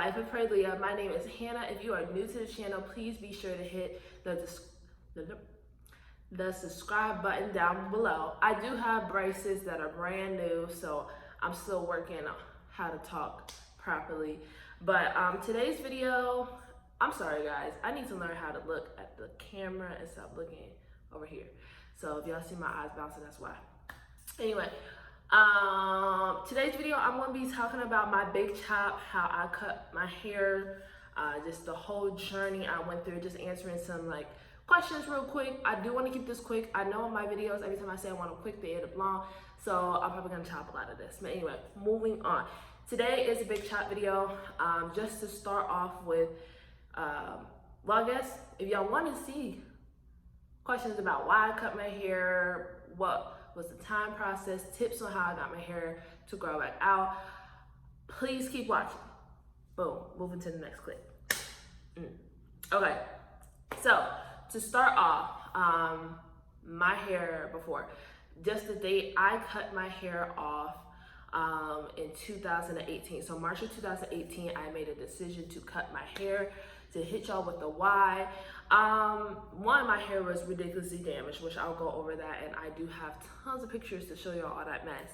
Life with Pray Leah. My name is Hannah. If you are new to the channel, please be sure to hit the subscribe button down below. I do have braces that are brand new, so I'm still working on how to talk properly. But today's video, I'm sorry guys, I need to learn how to look at the camera and stop looking over here. So if y'all see my eyes bouncing, that's why. Anyway, today's video, I'm going to be talking about my big chop, how I cut my hair, just the whole journey I went through, just answering some like questions real quick. I do want to keep this quick. I know in my videos, every time I say I want them quick, they end up long, so I'm probably going to chop a lot of this. But anyway, moving on. Today is a big chop video, just to start off with, well, I guess if y'all want to see questions about why I cut my hair, what was the time process, tips on how I got my hair to grow back out, please keep watching. Boom, moving to the next clip. Okay, so to start off, my hair before, just the date I cut my hair off in 2018. So March of 2018, I made a decision to cut my hair. To hit y'all with the why. One, my hair was ridiculously damaged, which I'll go over that, and I do have tons of pictures to show y'all all that mess.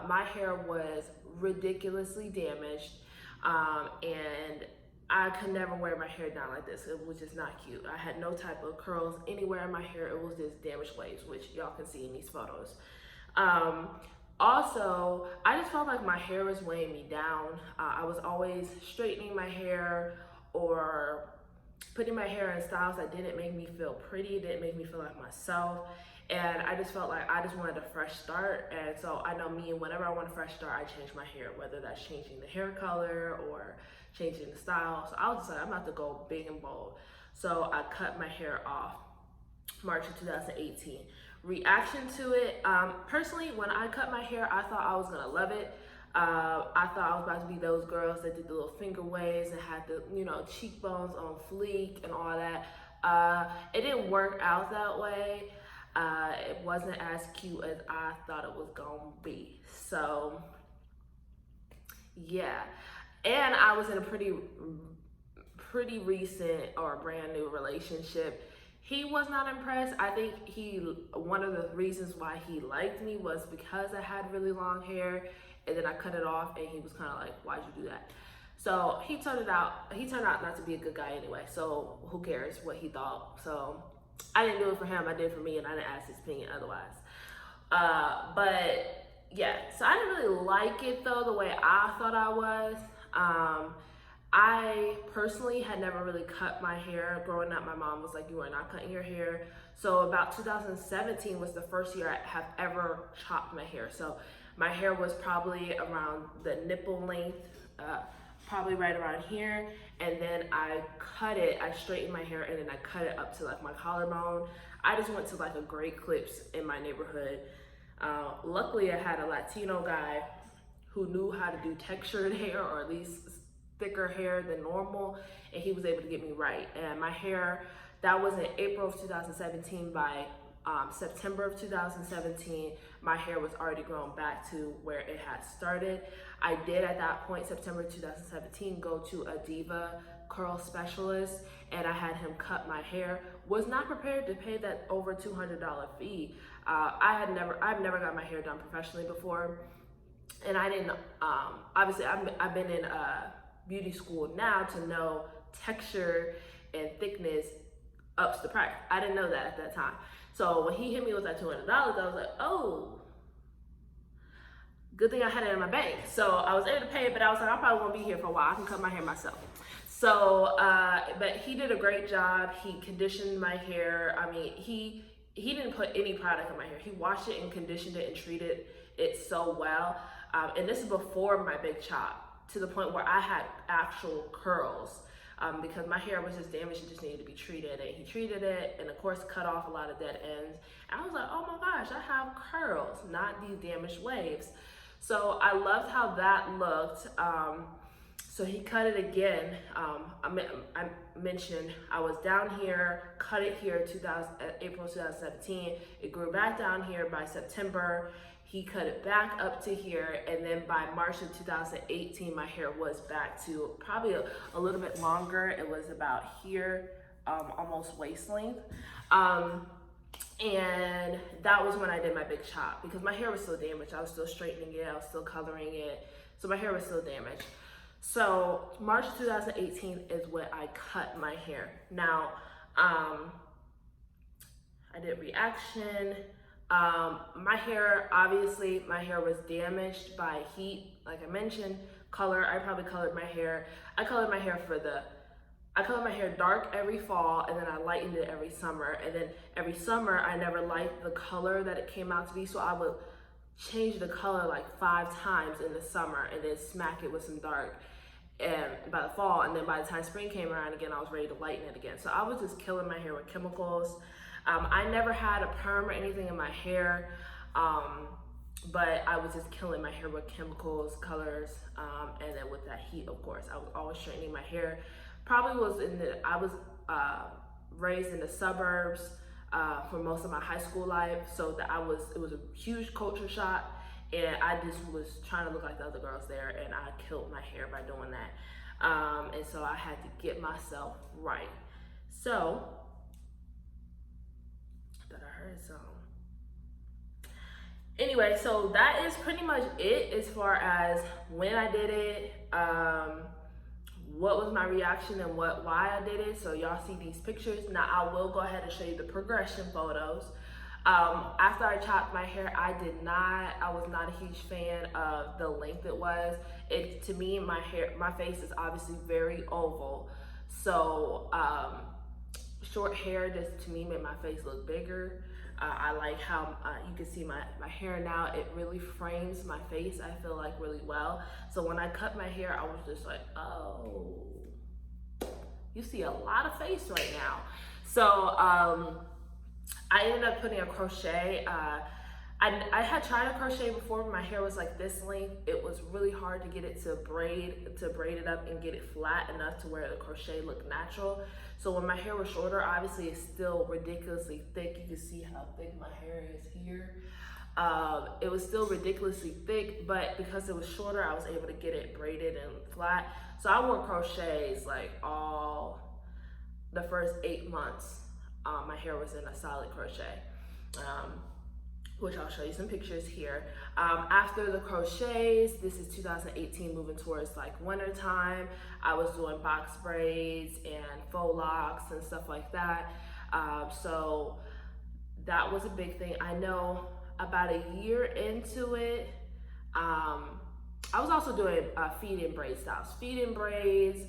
My hair was ridiculously damaged, and I could never wear my hair down like this. It was just not cute. I had no type of curls anywhere in my hair. It was just damaged waves, which y'all can see in these photos. Also, I just felt like my hair was weighing me down. I was always straightening my hair or putting my hair in styles that didn't make me feel pretty, didn't make me feel like myself. And I just felt like I just wanted a fresh start. And so I know me, whenever I want a fresh start, I change my hair, whether that's changing the hair color or changing the style. So I was just like, I'm about to go big and bold. So I cut my hair off March of 2018. Reaction to it, personally, when I cut my hair, I thought I was gonna love it. I thought I was about to be those girls that did the little finger waves and had the, cheekbones on fleek and all that. It didn't work out that way. It wasn't as cute as I thought it was gonna be. So, yeah. And I was in a pretty recent or brand new relationship. He was not impressed. I think one of the reasons why he liked me was because I had really long hair, and then I cut it off, and he was kind of like, why'd you do that? So he turned out not to be a good guy anyway, so who cares what he thought. So I didn't do it for him, I did it for me, and I didn't ask his opinion otherwise. But yeah, so I didn't really like it though, the way I thought I was. I personally had never really cut my hair. Growing up, my mom was like, you are not cutting your hair. So about 2017 was the first year I have ever chopped my hair. So my hair was probably around the nipple length, probably right around here. And then I straightened my hair, and then I cut it up to like my collarbone. I just went to like a Great Clips in my neighborhood. Luckily I had a Latino guy who knew how to do textured hair, or at least thicker hair than normal, and he was able to get me right. And my hair, that was in April of 2017. By September of 2017, my hair was already grown back to where it had started. I did at that point, September 2017, go to a Diva curl specialist, and I had him cut my hair. Was not prepared to pay that over $200 fee. I've never got my hair done professionally before, and I didn't, obviously I've been in beauty school now to know texture and thickness ups the price. I didn't know that at that time. So when he hit me with that $200, I was like, oh, good thing I had it in my bank. So I was able to pay it, but I was like, I probably won't be here for a while. I can cut my hair myself. So, but he did a great job. He conditioned my hair. I mean, he didn't put any product in my hair. He washed it and conditioned it and treated it so well. And this is before my big chop, to the point where I had actual curls, because my hair was just damaged and just needed to be treated. And he treated it, and of course cut off a lot of dead ends. And I was like, oh my gosh, I have curls, not these damaged waves. So I loved how that looked. So he cut it again. I mentioned I was down here, cut it here April 2017. It grew back down here by September. He cut it back up to here, and then by March of 2018, my hair was back to probably a little bit longer. It was about here, almost waist length. And that was when I did my big chop, because my hair was still damaged. I was still straightening it, I was still coloring it, so my hair was still damaged. So March 2018 is when I cut my hair. Now, I did reaction. My hair, obviously, my hair was damaged by heat. Like I mentioned, color, I probably colored my hair. I colored my hair dark every fall, and then I lightened it every summer. And then every summer, I never liked the color that it came out to be, so I would change the color like 5 times in the summer and then smack it with some dark and by the fall. And then by the time spring came around again, I was ready to lighten it again. So I was just killing my hair with chemicals. I never had a perm or anything in my hair, but I was just killing my hair with chemicals, colors, and then with that heat, of course. I was always straightening my hair. I was raised in the suburbs for most of my high school life, so that it was a huge culture shock, and I just was trying to look like the other girls there, and I killed my hair by doing that. And so I had to get myself right. So, I thought I heard something. Anyway, so that is pretty much it as far as when I did it, what was my reaction, and why I did it. So y'all see these pictures. Now I will go ahead and show you the progression photos. After I chopped my hair, I was not a huge fan of the length it was. To me, my face is obviously very oval. So short hair just to me made my face look bigger. I like how you can see my hair now. It really frames my face, I feel like, really well. So when I cut my hair, I was just like, oh, you see a lot of face right now. So I ended up putting a crochet. I had tried a crochet before when my hair was like this length. It was really hard to get it to braid it up and get it flat enough to where the crochet looked natural. So when my hair was shorter, obviously it's still ridiculously thick. You can see how thick my hair is here. It was still ridiculously thick, but because it was shorter, I was able to get it braided and flat. So I wore crochets like all the first 8 months. My hair was in a solid crochet. Which I'll show you some pictures here. After the crochets, this is 2018, moving towards like winter time. I was doing box braids and faux locks and stuff like that. So that was a big thing. I know about a year into it, I was also doing feed-in braid styles. Feed-in braids,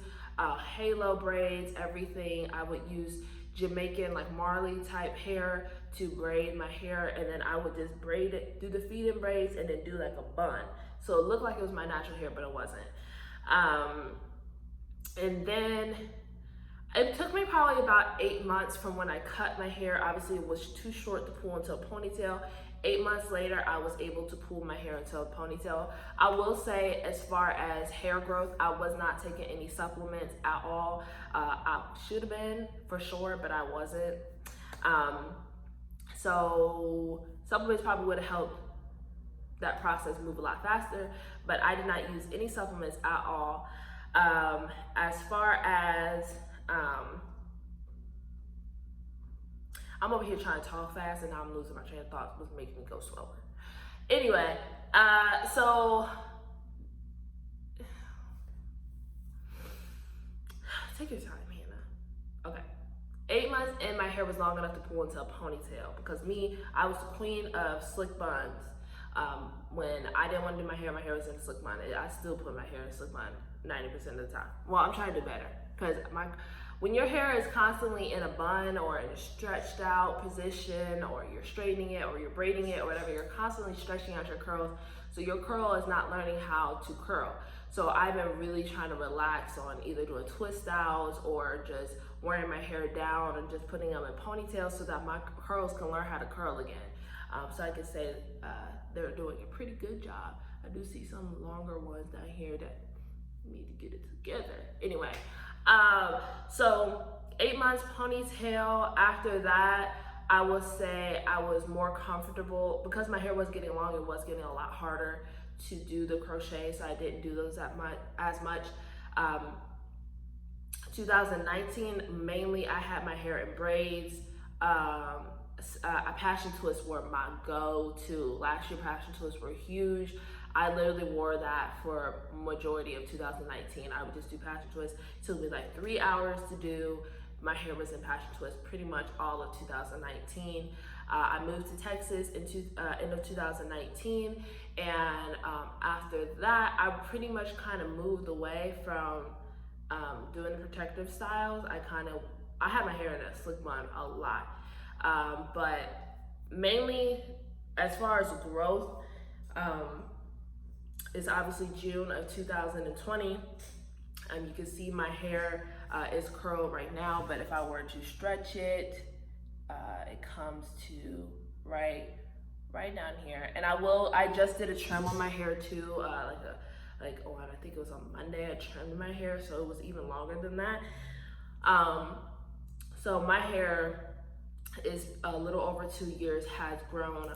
halo braids, everything. I would use Jamaican, like Marley type hair to braid my hair, and then I would just braid it, do the feed-in braids, and then do like a bun. So it looked like it was my natural hair, but it wasn't. And then it took me probably about 8 months from when I cut my hair. Obviously it was too short to pull into a ponytail. 8 months later, I was able to pull my hair into a ponytail. I will say, as far as hair growth, I was not taking any supplements at all. I should have been for sure, but I wasn't. So supplements probably would have helped that process move a lot faster, but I did not use any supplements at all. As far as, I'm over here trying to talk fast, and now I'm losing my train of thought, which makes me go slower. Anyway, so take your time, Hannah. Okay. 8 months and my hair was long enough to pull into a ponytail, because I was the queen of slick buns. When I didn't want to do my hair was in a slick bun. I still put my hair in a slick bun 90% of the time. Well, I'm trying to do better, because when your hair is constantly in a bun or in a stretched out position, or you're straightening it or you're braiding it or whatever, you're constantly stretching out your curls. So your curl is not learning how to curl. So I've been really trying to relax on either doing twist styles or just wearing my hair down and just putting them in ponytails so that my curls can learn how to curl again. So I can say they're doing a pretty good job. I do see some longer ones down here that need to get it together. Anyway, so 8 months ponytail. After that, I would say I was more comfortable because my hair was getting long. It was getting a lot harder to do the crochet, so I didn't do those as much. 2019, mainly I had my hair in braids. Passion twists were my go-to. Last year, passion twists were huge. I literally wore that for majority of 2019. I would just do passion twists. It took me like 3 hours to do. My hair was in passion twist pretty much all of 2019. I moved to Texas in end of 2019, and after that, I pretty much kind of moved away from doing the protective styles. I had my hair in a slick bun a lot, but mainly as far as growth, it's obviously June of 2020. You can see my hair is curled right now, but if I were to stretch it, it comes to right down here. And I just did a trim on my hair too, I think it was on Monday, I trimmed my hair, so it was even longer than that. So my hair is a little over 2 years, has grown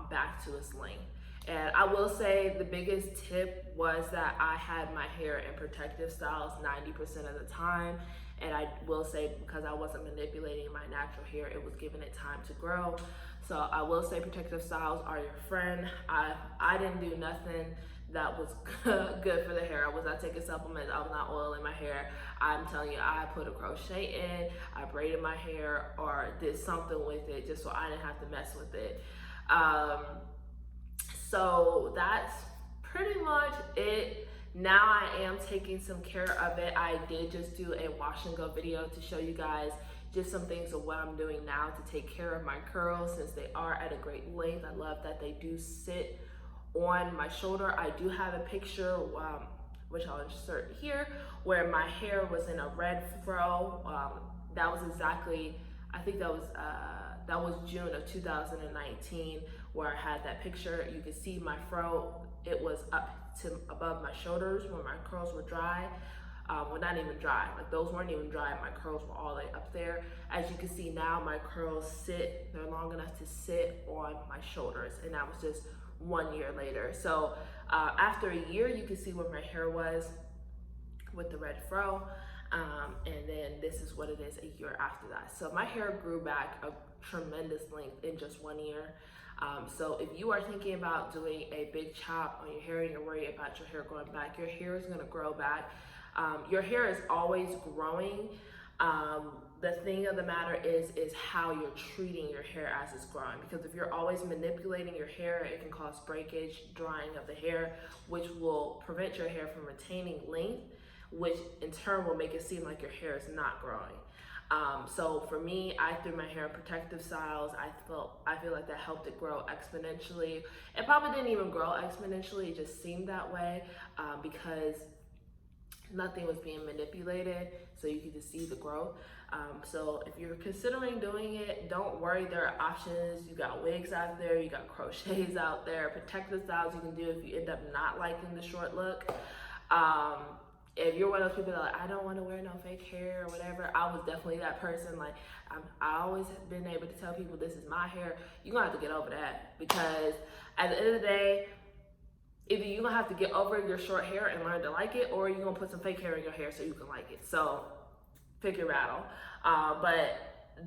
back to its length. And I will say the biggest tip was that I had my hair in protective styles 90% of the time. And I will say, because I wasn't manipulating my natural hair, it was giving it time to grow. So I will say protective styles are your friend. I didn't do nothing that was good for the hair. I was not taking supplements. I was not oiling my hair. I'm telling you, I put a crochet in, I braided my hair, or did something with it just so I didn't have to mess with it. So that's pretty much it. Now I am taking some care of it. I did just do a wash and go video to show you guys just some things of what I'm doing now to take care of my curls, since they are at a great length. I love that they do sit on my shoulder. I do have a picture, which I'll insert here, where my hair was in a red fro. That was exactly, I think that was June of 2019, where I had that picture. You can see my fro, it was up to above my shoulders when my curls were dry. Well, not even dry, like those weren't even dry, my curls were all the way up there. As you can see now, my curls they're long enough to sit on my shoulders, and that was just 1 year later. So after a year, you can see where my hair was with the red fro. And then this is what it is a year after that. So my hair grew back a tremendous length in just 1 year. So if you are thinking about doing a big chop on your hair and you're worried about your hair growing back, your hair is gonna grow back. Your hair is always growing. The thing of the matter is how you're treating your hair as it's growing. Because if you're always manipulating your hair, it can cause breakage, drying of the hair, which will prevent your hair from retaining length, which in turn will make it seem like your hair is not growing. So for me, I threw my hair in protective styles. I feel like that helped it grow exponentially. It probably didn't even grow exponentially, it just seemed that way because nothing was being manipulated, so you could just see the growth. So if you're considering doing it, don't worry, there are options. You got wigs out there, you got crochets out there, protective styles you can do if you end up not liking the short look. If you're one of those people that are like, I don't want to wear no fake hair or whatever, I was definitely that person. Like, I always have been able to tell people this is my hair. You're gonna have to get over that, because at the end of the day, either you're gonna have to get over your short hair and learn to like it, or you're gonna put some fake hair in your hair so you can like it. So pick your battle. But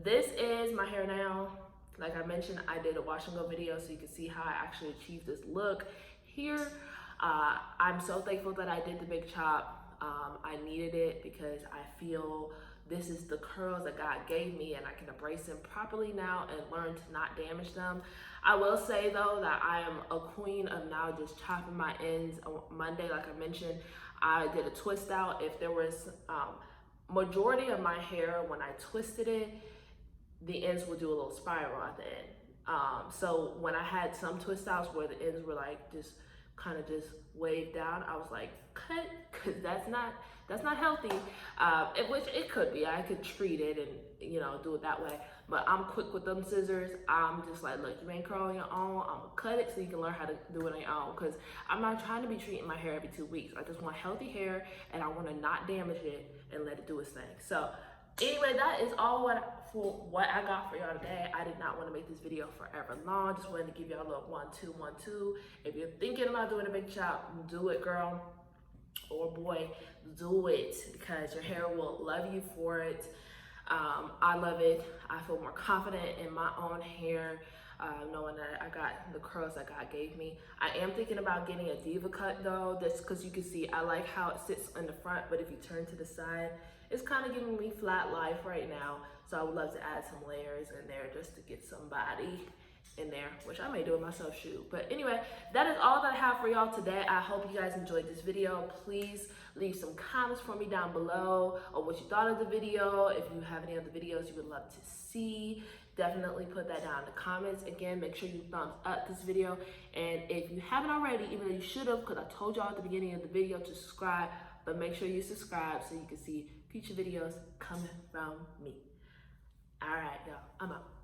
this is my hair now. Like I mentioned, I did a wash and go video so you can see how I actually achieved this look here. I'm so thankful that I did the big chop. I needed it because I feel this is the curls that God gave me, and I can embrace them properly now and learn to not damage them. I will say though that I am a queen of now just chopping my ends. On Monday, like I mentioned, I did a twist out. If there was majority of my hair, when I twisted it, the ends would do a little spiral at the end. So when I had some twist outs where the ends were like just kind of just waved down, I was like, cut, because that's not healthy. Which it could be. I could treat it and do it that way. but I'm quick with them scissors. I'm just like, look, you ain't curling your own, I'm gonna cut it so you can learn how to do it on your own, because I'm not trying to be treating my hair every 2 weeks. I just want healthy hair, and I want to not damage it and let it do its thing. So anyway, that is all for what I got for y'all today. I did not want to make this video forever long. Just wanted to give y'all a little 1-2, 1-2. If you're thinking about doing a big chop, do it, girl or boy, do it, because your hair will love you for it. I love it. I feel more confident in my own hair, knowing that I got the curls that God gave me. I am thinking about getting a diva cut though, just because you can see I like how it sits in the front, but if you turn to the side, it's kind of giving me flat life right now. So I would love to add some layers in there just to get somebody in there, which I may do it myself, shoot. But anyway, that is all that I have for y'all today. I hope you guys enjoyed this video. Please leave some comments for me down below on what you thought of the video. If you have any other videos you would love to see, definitely put that down in the comments. Again, make sure you thumbs up this video, and if you haven't already, even though you should have, because I told y'all at the beginning of the video to subscribe, but make sure you subscribe so you can see future videos coming from me. All right, y'all, I'm out.